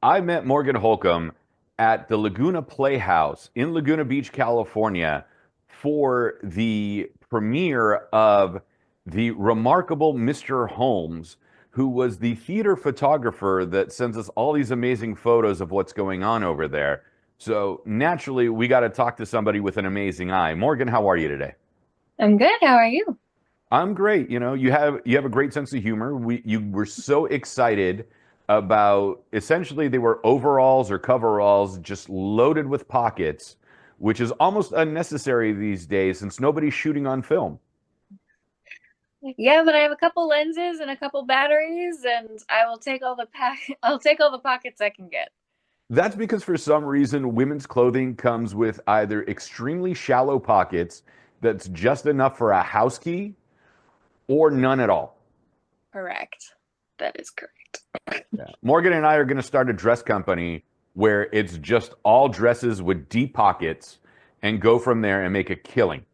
I met Morgan Holcomb at the Laguna Playhouse in Laguna Beach, California, for the premiere of the Remarkable Mister Holmes, who was the theater photographer that sends us all these amazing photos of what's going on over there. So naturally, we got to talk to somebody with an amazing eye. Morgan, how are you today? I'm good. How are you? I'm great. You have a great sense of humor. You were so excited about essentially they were overalls or coveralls just loaded with pockets, which is almost unnecessary these days since nobody's shooting on film. Yeah, but I have a couple lenses and a couple batteries, and I will take all the pack. I'll take all the pockets I can get. That's because for some reason women's clothing comes with either extremely shallow pockets that's just enough for a house key or none at all. Correct. That is correct. Yeah. Morgan and I are going to start a dress company where it's just all dresses with deep pockets and go from there and make a killing.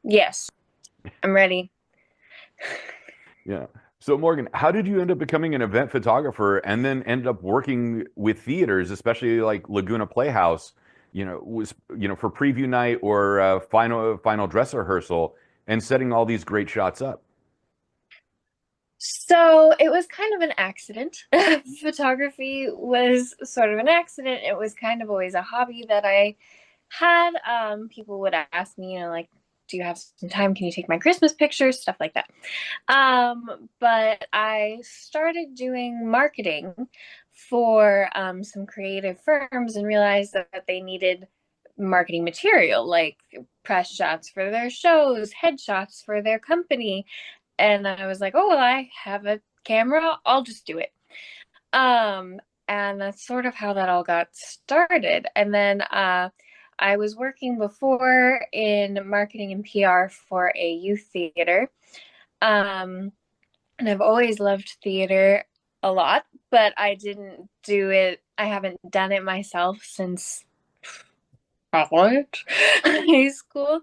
Yes, I'm ready. Yeah. So Morgan, how did you end up becoming an event photographer and then end up working with theaters, especially like Laguna Playhouse, for preview night or final dress rehearsal and setting all these great shots up? So it was kind of an accident. Photography was sort of an accident. It was kind of always a hobby that I had. People would ask me, like, do you have some time? Can you take my Christmas pictures? Stuff like that. But I started doing marketing for some creative firms and realized that they needed marketing material like press shots for their shows, headshots for their company. And I was like, oh, well, I have a camera. I'll just do it. Um, and that's sort of how that all got started. And then I was working before in marketing and PR for a youth theater. Um, and I've always loved theater a lot, but I didn't do it. I haven't done it myself since college, high school.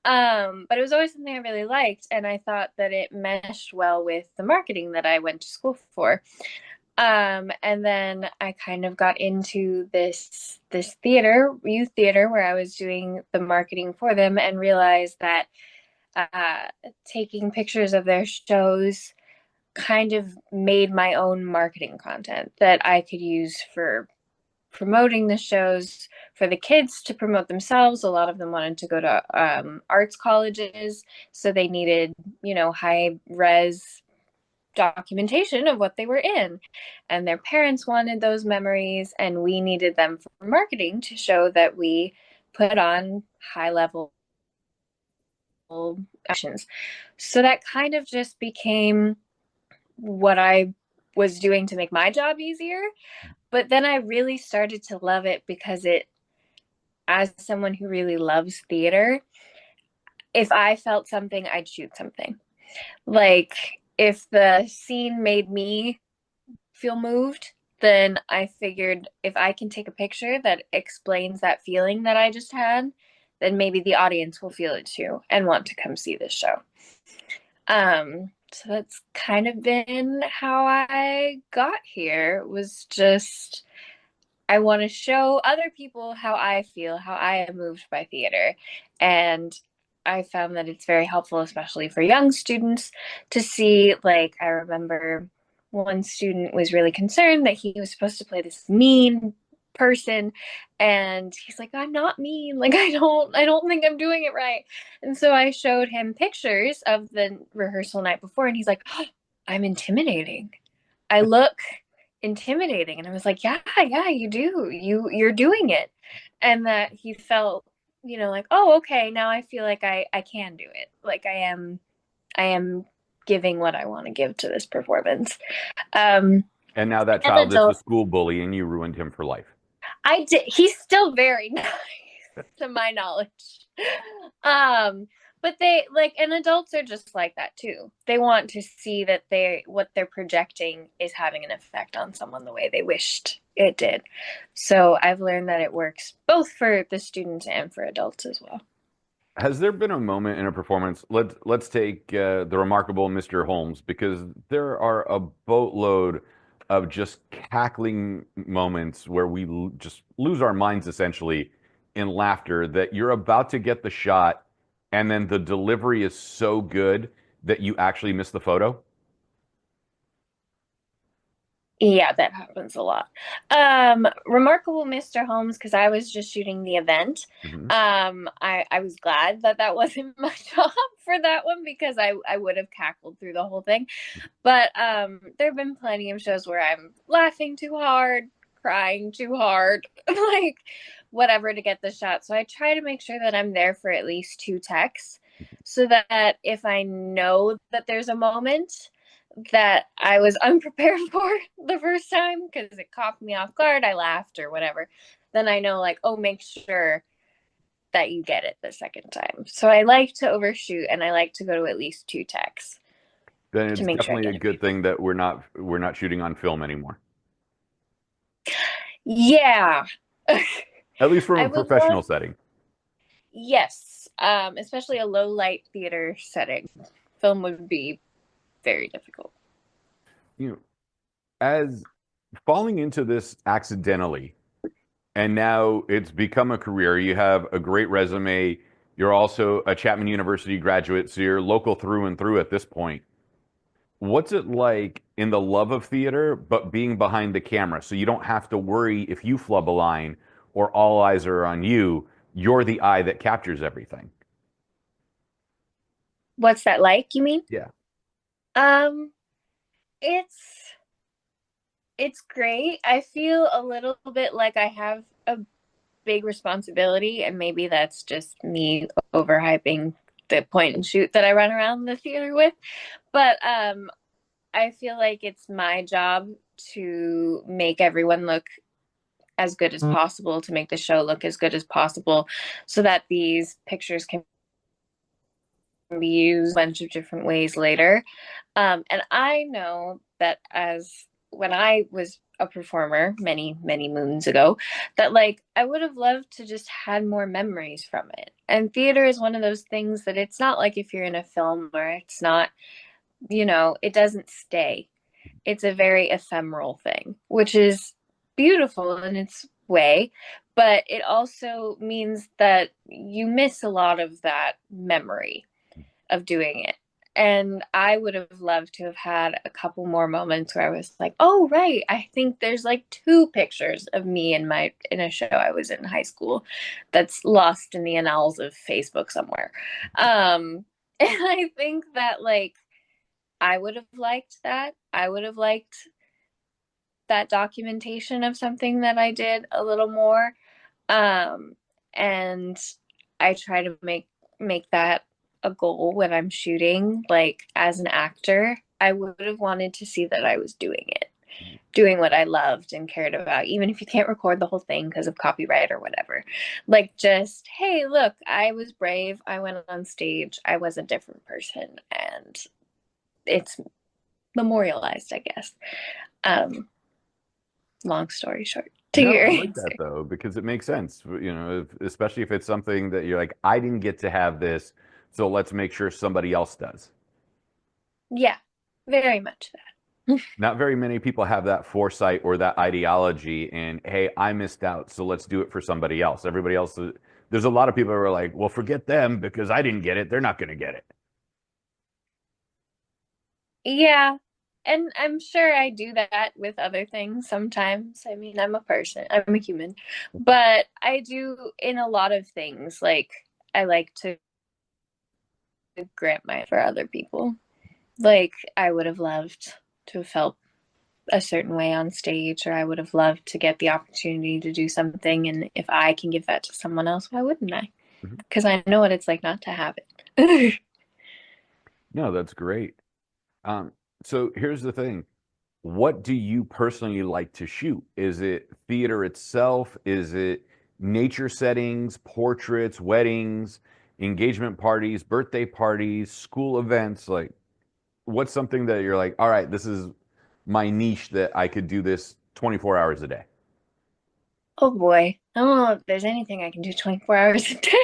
But it was always something I really liked, and I thought that it meshed well with the marketing that I went to school for. And then I kind of got into this theater, youth theater, where I was doing the marketing for them, and realized that uh, taking pictures of their shows kind of made my own marketing content that I could use for promoting the shows for the kids to promote themselves. A lot of them wanted to go to arts colleges, so they needed, high res documentation of what they were in. And their parents wanted those memories, and we needed them for marketing to show that we put on high level actions. So that kind of just became what I was doing to make my job easier. But then I really started to love it because as someone who really loves theater, if I felt something, I'd shoot something. Like if the scene made me feel moved, then I figured if I can take a picture that explains that feeling that I just had, then maybe the audience will feel it too and want to come see this show. So that's kind of been how I got here. It was just I want to show other people how I feel, how I am moved by theater. And I found that it's very helpful, especially for young students, to see. Like, I remember one student was really concerned that he was supposed to play this mean person, and he's like, I'm not mean, like I don't think I'm doing it right. And so I showed him pictures of the rehearsal night before, and he's like, oh, I'm intimidating, I look intimidating. And I was like, yeah, yeah, you do, you're doing it. And that he felt, like, oh, okay, now I feel like I can do it, like I am giving what I want to give to this performance. um And now that and child is the adult, school bully and you ruined him for life. I did, he's still very nice to my knowledge. um but they like, and adults are just like that too. They want to see that what they're projecting is having an effect on someone the way they wished it did. So I've learned that it works both for the students and for adults as well. Has there been a moment in a performance? Let's take the remarkable Mr. Holmes because there are a boatload of just cackling moments where we just lose our minds essentially in laughter that you're about to get the shot and then the delivery is so good that you actually miss the photo? Yeah, that happens a lot. Remarkable Mr. Holmes, because I was just shooting the event. Hmm. I was glad that that wasn't my job for that one because I would have cackled through the whole thing. But there have been plenty of shows where I'm laughing too hard, crying too hard, like whatever to get the shot. So I try to make sure that I'm there for at least two texts so that if I know that there's a moment that I was unprepared for the first time because it caught me off guard, I laughed or whatever, then I know, like, oh, make sure that you get it the second time. So I like to overshoot and I like to go to at least two texts Then to it's make sure I definitely a get it. good thing that we're not shooting on film anymore. Yeah. At least from I a would love, professional setting. yes, especially a low light theater setting. Film would be very difficult. You know, as falling into this accidentally, and now it's become a career. You have a great resume. You're also a Chapman University graduate, so you're local through and through at this point. What's it like in the love of theater, but being behind the camera? So you don't have to worry if you flub a line or all eyes are on you. You're the eye that captures everything. What's that like, you mean? Yeah. Um, it's it's great. I feel a little bit like I have a big responsibility, and maybe that's just me overhyping the point and shoot that I run around the theater with. But I feel like it's my job to make everyone look as good as possible, to make the show look as good as possible, so that these pictures can be used a bunch of different ways later. And I know that as when I was a performer many, many moons ago, that like I would have loved to just had more memories from it. And theater is one of those things that it's not like if you're in a film where it's not, it doesn't stay. It's a very ephemeral thing, which is beautiful in its way, but it also means that you miss a lot of that memory of doing it. And I would have loved to have had a couple more moments where I was like, oh, right, I think there's like two pictures of me in a show I was in high school that's lost in the annals of Facebook somewhere. And I think that like I would have liked that. I would have liked that documentation of something that I did a little more. Um, and I try to make that a goal when I'm shooting. Like as an actor, I would have wanted to see that I was doing it, doing what I loved and cared about, even if you can't record the whole thing because of copyright or whatever. Like just, hey, look, I was brave. I went on stage. I was a different person, and it's memorialized, I guess. Um, Long story short, to No, your I like answer. that though, because it makes sense. Especially if it's something that you're like, I didn't get to have this, so let's make sure somebody else does. Yeah, very much that. Not very many people have that foresight or that ideology, and hey, I missed out, so let's do it for somebody else. Everybody else, there's a lot of people who are like, well, forget them because I didn't get it. They're not going to get it. Yeah. And I'm sure I do that with other things sometimes. I mean, I'm a person, I'm a human, but I do in a lot of things. Like, I like to grant my for other people. Like, I would have loved to have felt a certain way on stage, or I would have loved to get the opportunity to do something. And if I can give that to someone else, why wouldn't I? Mhm. Because I know what it's like not to have it. No, that's great. Um, so here's the thing. What do you personally like to shoot? Is it theater itself? Is it nature settings, portraits, weddings, engagement parties, birthday parties, school events? Like, what's something that you're like, all right, this is my niche that I could do this 24 hours a day? Oh boy. I don't know if there's anything I can do 24 hours a day.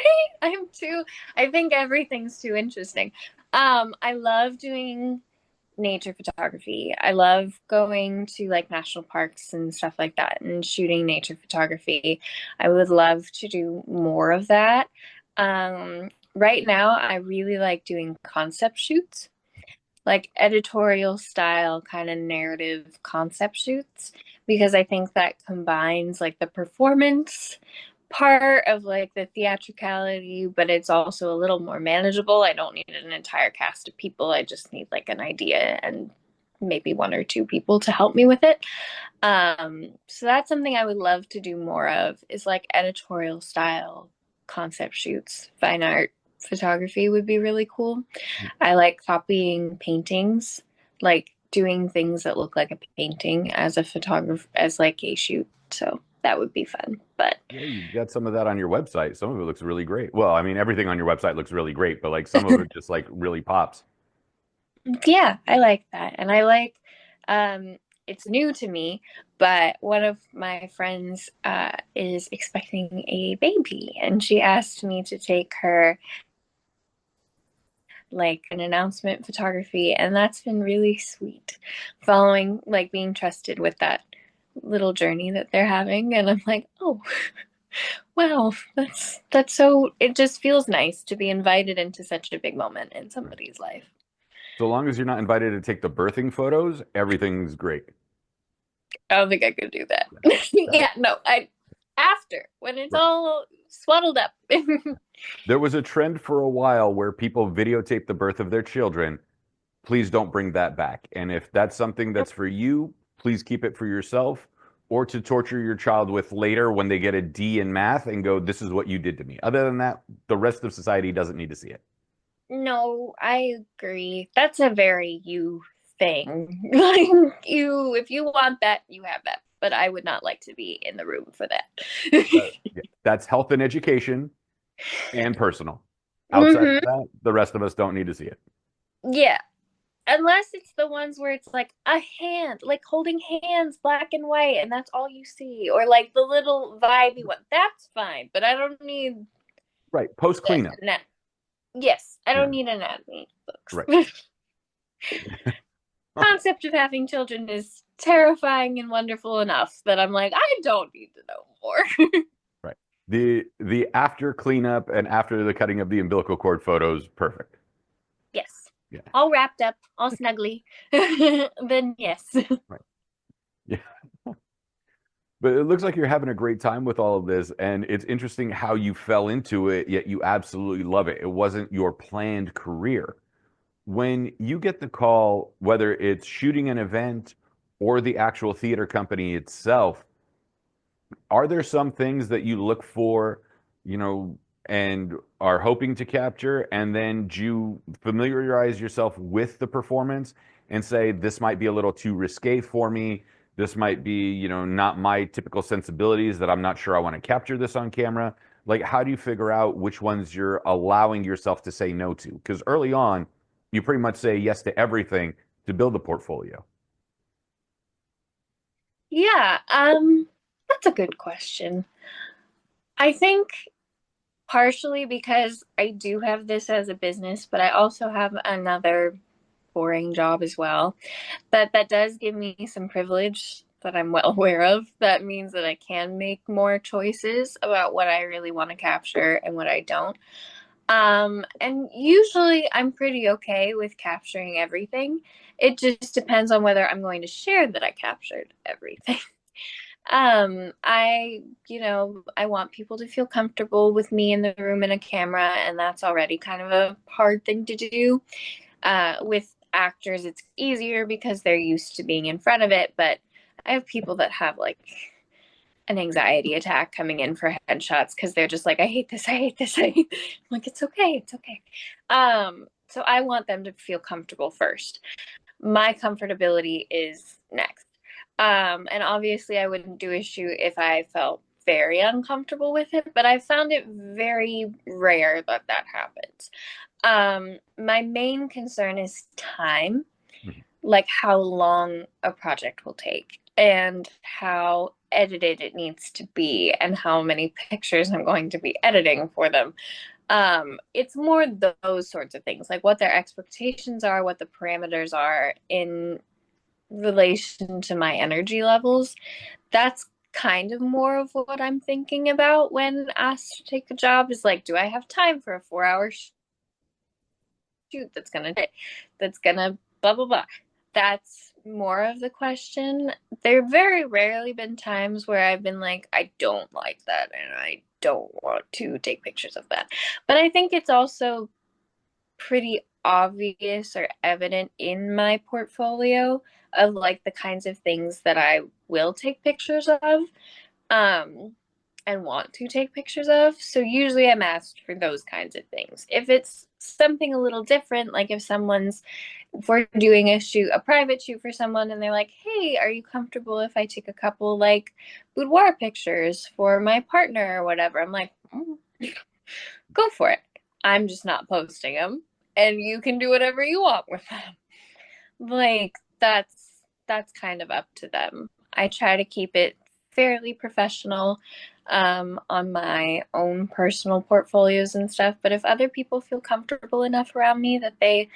I think everything's too interesting. I love doing nature photography. I love going to like national parks and stuff like that and shooting nature photography. I would love to do more of that. Right now, I really like doing concept shoots, like editorial style kind of narrative concept shoots, because I think that combines like the performance part of like the theatricality, but it's also a little more manageable. I don't need an entire cast of people. I just need like an idea and maybe one or two people to help me with it. So that's something I would love to do more of, is like editorial style concept shoots. Fine art photography would be really cool. I like copying paintings, like doing things that look like a painting as a photographer, as like a shoot. So that would be fun. But Yeah, you've got some of that on your website. Some of it looks really great. Well, I mean, everything on your website looks really great, but like some of it just like really pops. yeah, I like that. And I like, it's new to me, but one of my friends is expecting a baby, and she asked me to take her like an announcement photography, and that's been really sweet, following like being trusted with that little journey that they're having. And I'm like, oh, wow, that's so, it just feels nice to be invited into such a big moment in Right. somebody's life. So long as you're not invited to take the birthing photos, everything's great. I don't think I could do that. Yeah. Yeah, no, I after when it's Right. all swaddled up. There was a trend for a while where people videotape the birth of their children. Please don't bring that back. And if that's something that's for you, please keep it for yourself or to torture your child with later when they get a D in math and go, this is what you did to me. Other than that, the rest of society doesn't need to see it. No, I agree. That's a very you thing. Like you, if you want that, you have that. But I would not like to be in the room for that. Yeah. That's health and education and personal. Outside Hmm. of that, the rest of us don't need to see it. Yeah. Unless it's the ones where it's like a hand, like holding hands, black and white, and that's all you see. Or like the little vibey one. That's fine. But I don't need Right. Post cleanup. that. Yes, I Yeah. don't need anatomy Right. books. Concept of having children is terrifying and wonderful enough that I'm like, I don't need to know more. Right. The after cleanup and after the cutting of the umbilical cord photos, perfect. Yes. Yeah. All wrapped up, all snuggly. Then yes. Right. Yeah. But it looks like you're having a great time with all of this, and it's interesting how you fell into it, yet you absolutely love it. It wasn't your planned career. When you get the call, whether it's shooting an event or the actual theater company itself, are there some things that you look for, you know, and are hoping to capture, and then do you familiarize yourself with the performance and say, this might be a little too risque for me. This might be, you know, not my typical sensibilities that I'm not sure I want to capture this on camera. Like, how do you figure out which ones you're allowing yourself to say no to? Because early on, you pretty much say yes to everything to build a portfolio. Yeah, that's a good question. I think partially because I do have this as a business, but I also have another boring job as well. That does give me some privilege that I'm well aware of. That means that I can make more choices about what I really want to capture and what I don't. And usually I'm pretty okay with capturing everything. It just depends on whether I'm going to share that I captured everything. I want people to feel comfortable with me in the room and a camera, and that's already kind of a hard thing to do. With actors, it's easier because they're used to being in front of it, but I have people that have like an anxiety attack coming in for headshots because they're just like, I hate this, I hate this, I hate. I'm like, it's okay, it's okay. So I want them to feel comfortable first. My comfortability is next. And obviously I wouldn't do a shoot if I felt very uncomfortable with it, but I found it very rare that that happens. My main concern is time, Mhm. like how long a project will take and how edited it needs to be and how many pictures I'm going to be editing for them. It's more those sorts of things, like what their expectations are, what the parameters are in relation to my energy levels. That's kind of more of what I'm thinking about when asked to take a job, is like, do I have time for a 4 hour shoot that's gonna blah blah blah. That's more of the question. There very rarely been times where I've been like, I don't like that and I don't want to take pictures of that. But I think it's also pretty obvious or evident in my portfolio of like the kinds of things that I will take pictures of. Um, and want to take pictures of. So usually I'm asked for those kinds of things. If it's something a little different, like if we're doing a private shoot for someone and they're like, hey, are you comfortable if I take a couple like boudoir pictures for my partner or whatever? I'm like, go for it. I'm just not posting them and you can do whatever you want with them. Like that's kind of up to them. I try to keep it fairly professional on my own personal portfolios and stuff. But if other people feel comfortable enough around me that they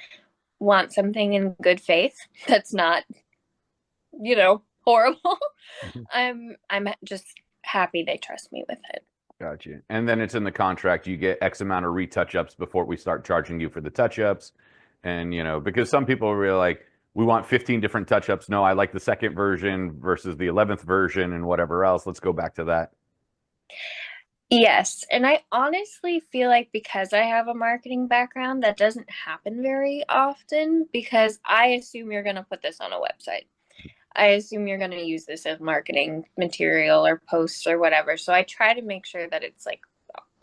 want something in good faith that's not, horrible, I'm just happy they trust me with it. Gotcha. And then it's in the contract. You get X amount of retouch-ups before we start charging you for the touch-ups. And, because some people are really like, we want 15 different touch-ups. No, I like the second version versus the 11th version and whatever else. Let's go back to that. Yes. And I honestly feel like because I have a marketing background, that doesn't happen very often because I assume you're going to put this on a website. I assume you're going to use this as marketing material or posts or whatever. So I try to make sure that it's like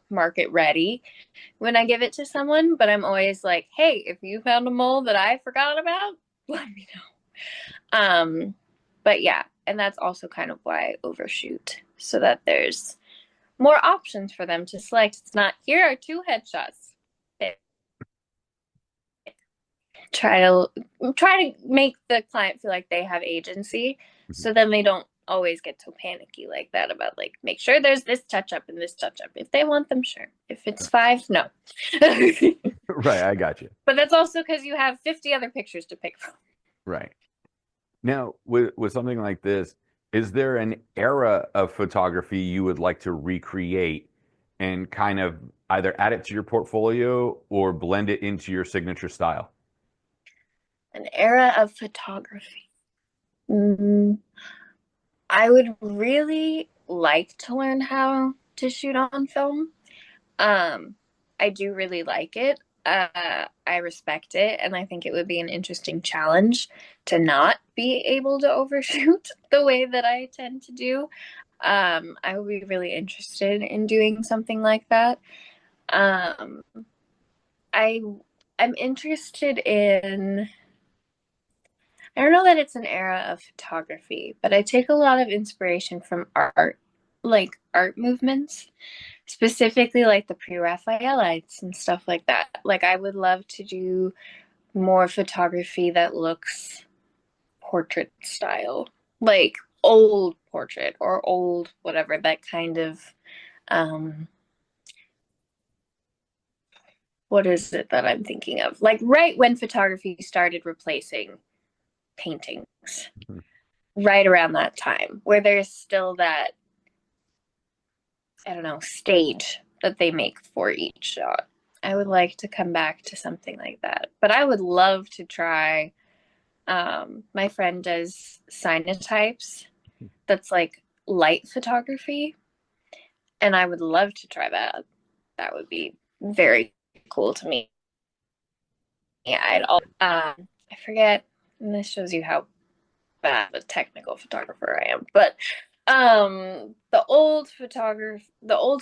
market ready when I give it to someone. But I'm always like, hey, if you found a mole that I forgot about, let me know. But yeah, and that's also kind of why I overshoot so that there's more options for them to select. It's not, here are 2 headshots. Try to make the client feel like they have agency, so then they don't always get so panicky like that about like, make sure there's this touch up and this touch up. If they want them, sure. If it's 5, no. Right, I got you. But that's also because you have 50 other pictures to pick from. Right. Now, with something like this, is there an era of photography you would like to recreate and kind of either add it to your portfolio or blend it into your signature style? An era of photography. I would really like to learn how to shoot on film. I do really like it. I respect it, and I think it would be an interesting challenge to not be able to overshoot the way that I tend to do. I would be really interested in doing something like that. Um, I'm interested in. I don't know that it's an era of photography, but I take a lot of inspiration from art, like art movements, specifically like the pre-Raphaelites and stuff like that. Like I would love to do more photography that looks portrait style, like old portrait or old whatever, that kind of um what is it that I'm thinking of? Like right when photography started replacing paintings. Mhm. Right around that time where there's still that, I don't know, stage that they make for each shot. I would like to come back to something like that. But I would love to try. My friend does cyanotypes. That's like light photography, and I would love to try that. That would be very cool to me. Yeah, I forget, and this shows you how bad a technical photographer I am. But the old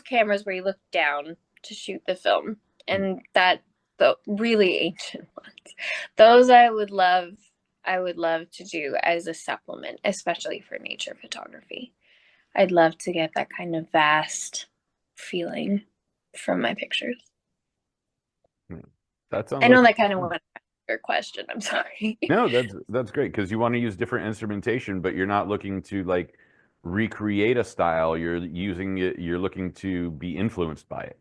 cameras where you look down to shoot the film, and that the really ancient ones, those I would love to do as a supplement, especially for nature photography. I'd love to get that kind of vast feeling from my pictures. That sounds I know like that kind of went your question. I'm sorry. no, that's great because you want to use different instrumentation, but you're not looking to like recreate a style. You're using it, you're looking to be influenced by it.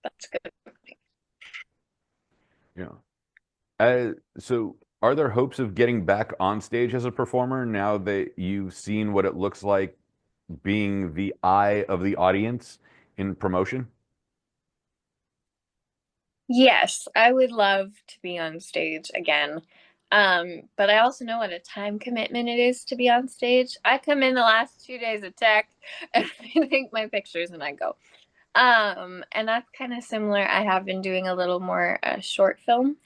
That's good. Yeah. So are there hopes of getting back on stage as a performer now that you've seen what it looks like being the eye of the audience in promotion? Yes, I would love to be on stage again. But I also know what a time commitment it is to be on stage. I come in the last 2 days of tech and I take my pictures and I go. And that's kind of similar. I have been doing a little more short film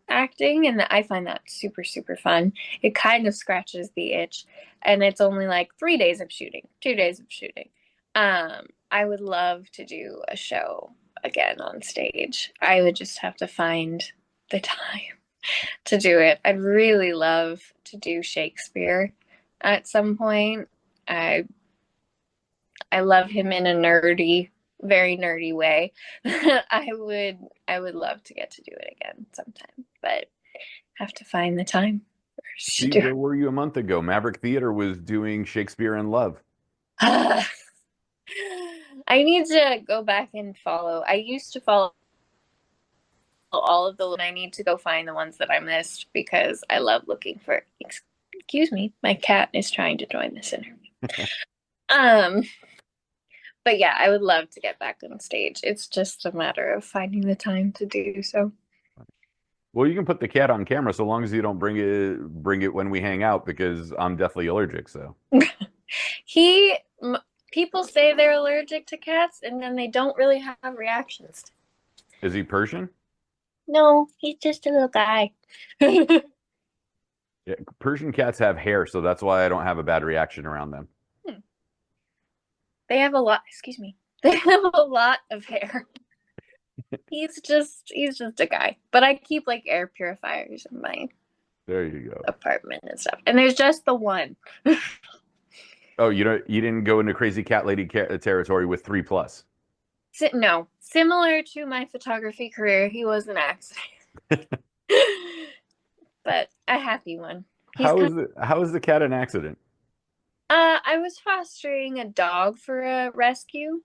acting, and I find that super, super fun. It kind of scratches the itch, and it's only like 3 days of shooting, 2 days of shooting. I would love to do a show again on stage. I would just have to find the time to do it. I'd really love to do Shakespeare at some point. I I love him in a nerdy, very nerdy way. I would love to get to do it again sometime, but have to find the time first to See, do where were you a month ago? Maverick Theater was doing Shakespeare in Love. it. I need to go back and follow. I used to follow all of the, and I need to go find the ones that I missed because I love looking for. Excuse me, my cat is trying to join this interview. Um, but yeah, I would love to get back on stage. It's just a matter of finding the time to do so. Well, you can put the cat on camera so long as you don't bring it when we hang out because I'm deathly allergic. So He, people say they're allergic to cats and then they don't really have reactions. is he Persian? No, he's just a little guy. Yeah, Persian cats have hair, so that's why I don't have a bad reaction around them. They have a lot, excuse me. They have a lot of hair. He's just a guy. But I keep like air purifiers in my There you go. apartment and stuff. And there's just the one. Oh, you didn't go into crazy cat lady territory with 3+. No, similar to my photography career, he was an accident. But a happy one. How is the cat an accident? I was fostering a dog for a rescue,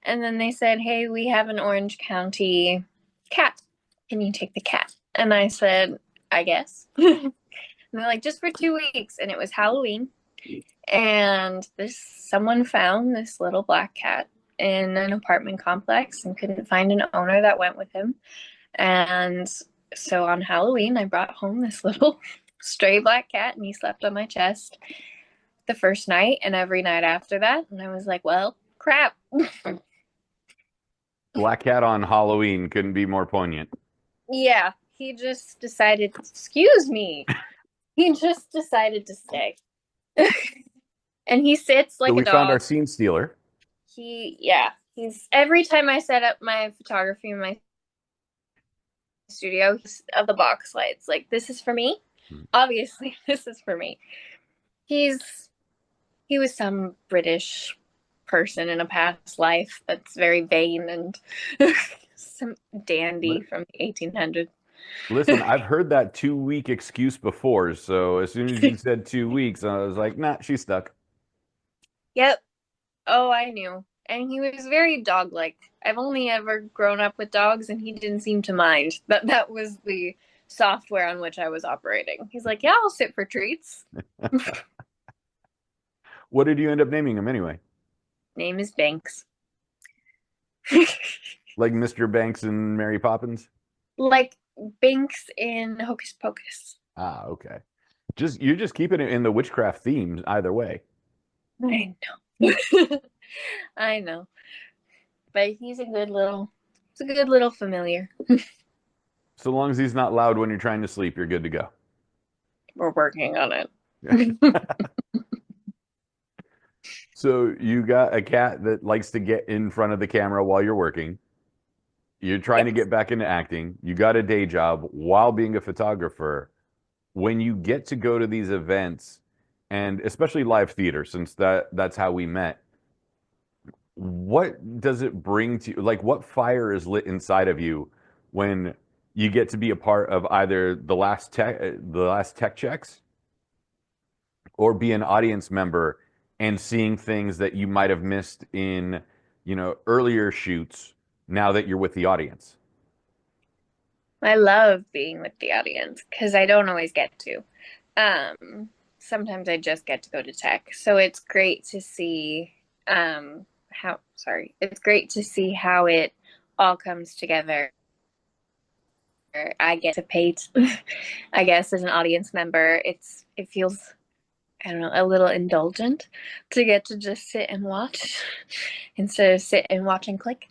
and then they said, "Hey, we have an Orange County cat. Can you take the cat?" And I said, "I guess." And they're like, "Just for 2 weeks," and it was Halloween, and someone found this little black cat in an apartment complex and couldn't find an owner that went with him. And so on Halloween, I brought home this little stray black cat, and he slept on my chest the first night and every night after that. And I was like, well, crap. Black cat on Halloween couldn't be more poignant. Yeah, he just decided, excuse me, he just decided to stay. And he sits So like a we found our dog. scene stealer. He's every time I set up my photography in my studio of the box lights, like, this is for me. Obviously, this is for me. He was some British person in a past life that's very vain and some dandy from the 1800s. Listen, I've heard that 2 week excuse before, so as soon as you said 2 weeks, I was like, nah, she's stuck. Yep. Oh, I knew. And he was very dog-like. I've only ever grown up with dogs, and he didn't seem to mind. That was the software on which I was operating. He's like, yeah, I'll sit for treats. What did you end up naming him anyway? Name is Banks. Like Mr. Banks and Mary Poppins? Like Banks in Hocus Pocus. Ah, okay. You're just keeping it in the witchcraft themes either way. I know. I know. But he's a good little familiar. So long as he's not loud when you're trying to sleep, you're good to go. We're working on it. So you got a cat that likes to get in front of the camera while you're working. You're trying to get back into acting. You got a day job while being a photographer. When you get to go to these events, and especially live theater, since that's how we met, what does it bring to you? Like, what fire is lit inside of you when you get to be a part of either the last tech checks, or be an audience member and seeing things that you might have missed in, earlier shoots, now that you're with the audience? I love being with the audience because I don't always get to. Sometimes I just get to go to tech. So it's great to see it's great to see how it all comes together. I get to pay I guess as an audience member, it feels, I don't know, a little indulgent to get to just sit and watch instead of sit and watch and click.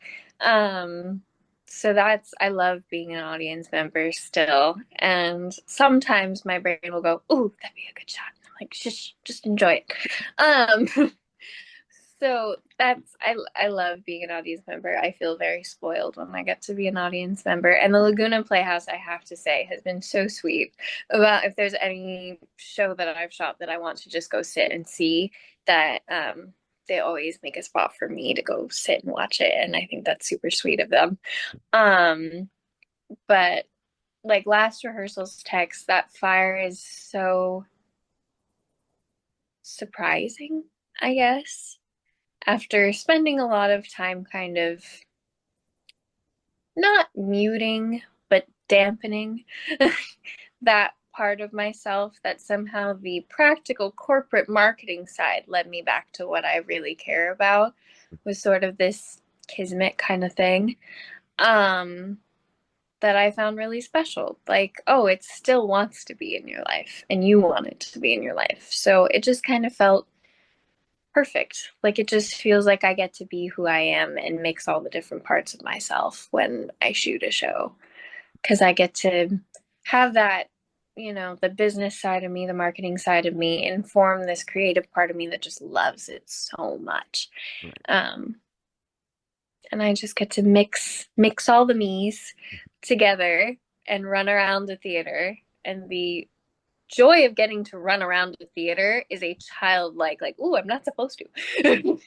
So I love being an audience member still. And sometimes my brain will go, "Oh, that'd be a good shot." I'm like, just enjoy it. So I love being an audience member. I feel very spoiled when I get to be an audience member. And the Laguna Playhouse, I have to say, has been so sweet about if there's any show that I've shot that I want to just go sit and see, that they always make a spot for me to go sit and watch it. And I think that's super sweet of them. But like last rehearsals text, that fire is so surprising, I guess. After spending a lot of time kind of not muting, but dampening that part of myself, that somehow the practical corporate marketing side led me back to what I really care about, was sort of this kismet kind of thing, that I found really special. Like, oh, it still wants to be in your life and you want it to be in your life. So it just kind of felt perfect. Like it just feels like I get to be who I am and mix all the different parts of myself when I shoot a show. Because I get to have that, the business side of me, the marketing side of me inform this creative part of me that just loves it so much. Right. And I just get to mix all the me's together and run around the theater. And the joy of getting to run around the theater is a childlike, like, ooh, I'm not supposed to.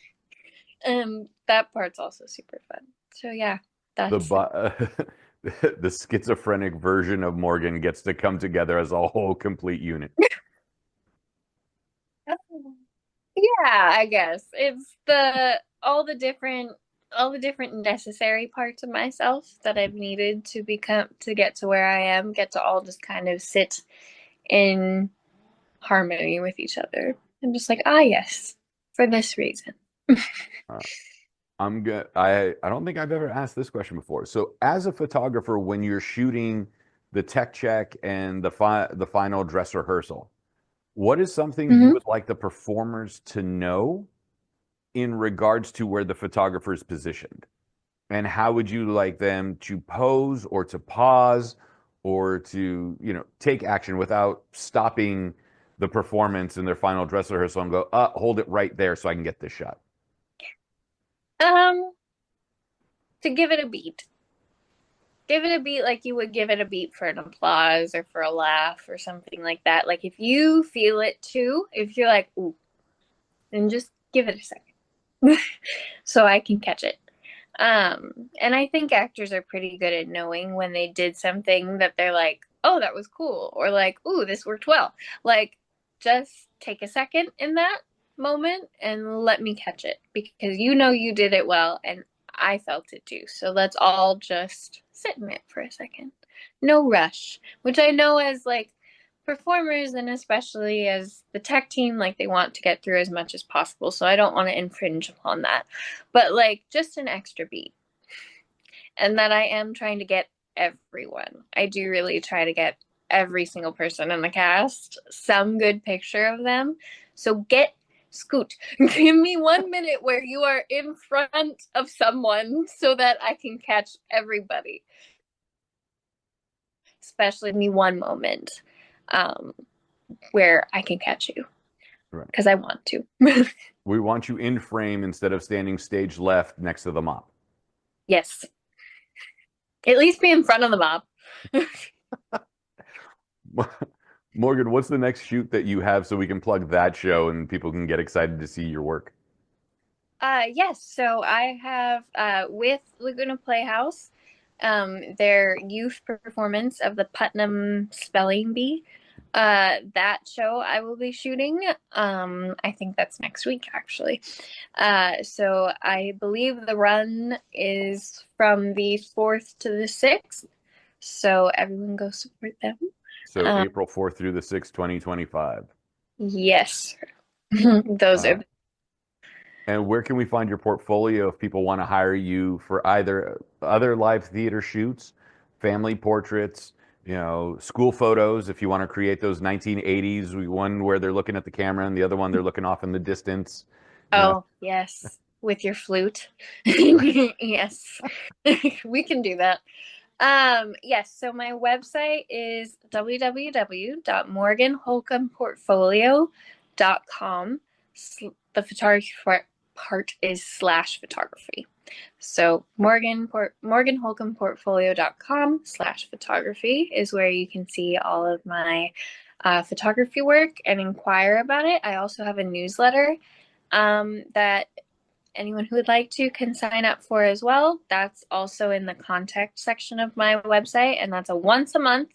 That part's also super fun. So yeah, that's The schizophrenic version of Morgan gets to come together as a whole complete unit. yeah, I guess it's the all the different necessary parts of myself that I've needed to get to where I am, get to all just kind of sit in harmony with each other. I'm just like, ah, yes, for this reason. Uh, I don't think I've ever asked this question before. So, as a photographer, when you're shooting the tech check and the final dress rehearsal, what is something you Mm-hmm. would like the performers to know in regards to where the photographer is positioned? And how would you like them to pose or to pause or to, take action without stopping the performance in their final dress rehearsal and go, hold it right there so I can get this shot? Um, to give it a beat. Give it a beat like you would give it a beat for an applause or for a laugh or something like that. Like if you feel it too, if you're like, ooh, then just give it a second so I can catch it. And I think actors are pretty good at knowing when they did something that they're like, oh, that was cool, or like, ooh, this worked well. Like, just take a second in that moment and let me catch it because you did it well and I felt it too. So let's all just sit in it for a second. No rush, which I know as like performers and especially as the tech team, like they want to get through as much as possible. So I don't want to infringe upon that. But like just an extra beat. And that I am trying to get everyone. I do really try to get every single person in the cast some good picture of them. So scoot. Give me 1 minute where you are in front of someone so that I can catch everybody. Especially me one moment where I can catch you Right. because I want to. We want you in frame instead of standing stage left next to the mop. Yes. At least be in front of the mob. Morgan, what's the next shoot that you have so we can plug that show and people can get excited to see your work? Yes. So I have with Laguna Playhouse, their youth performance of the Putnam Spelling Bee. That show I will be shooting. I think that's next week actually. So I believe the run is from the 4th to the 6th. So everyone go support them. So Um, April 4th through the 6th, 2025. yes. Those Uh, are and where can we find your portfolio if people want to hire you for either other live theater shoots, family portraits, school photos, if you want to create those 1980s, one where they're looking at the camera and the other one they're looking off in the distance, you know. Oh, yes. With your flute. Yes. We can do that. Yes, so my website is www.morganholcombportfolio.com. The photography part is /photography. So morganholcombportfolio.com/photography is where you can see all of my photography work and inquire about it. I also have a newsletter that anyone who would like to can sign up for as well. That's also in the contact section of my website, and that's a once a month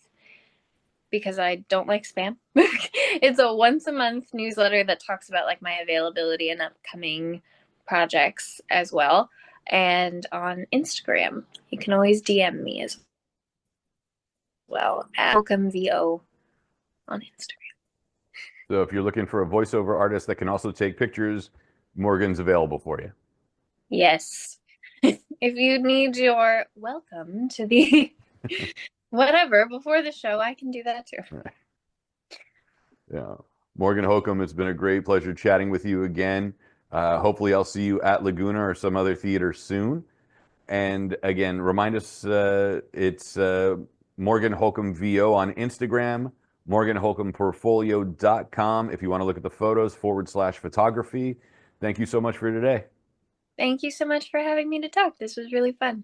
because I don't like spam. It's a once a month newsletter that talks about like my availability and upcoming projects as well. And on Instagram, you can always DM me as well at HolcombVO on Instagram. So if you're looking for a voiceover artist that can also take pictures, Morgan's available for you. Yes. If you need your welcome to the whatever before the show, I can do that too. Yeah. Morgan Holcomb, it's been a great pleasure chatting with you again. Hopefully, I'll see you at Laguna or some other theater soon. And again, remind us it's Morgan Holcomb VO on Instagram, morganholcombportfolio.com if you want to look at the photos /photography. Thank you so much for today. Thank you so much for having me to talk. This was really fun.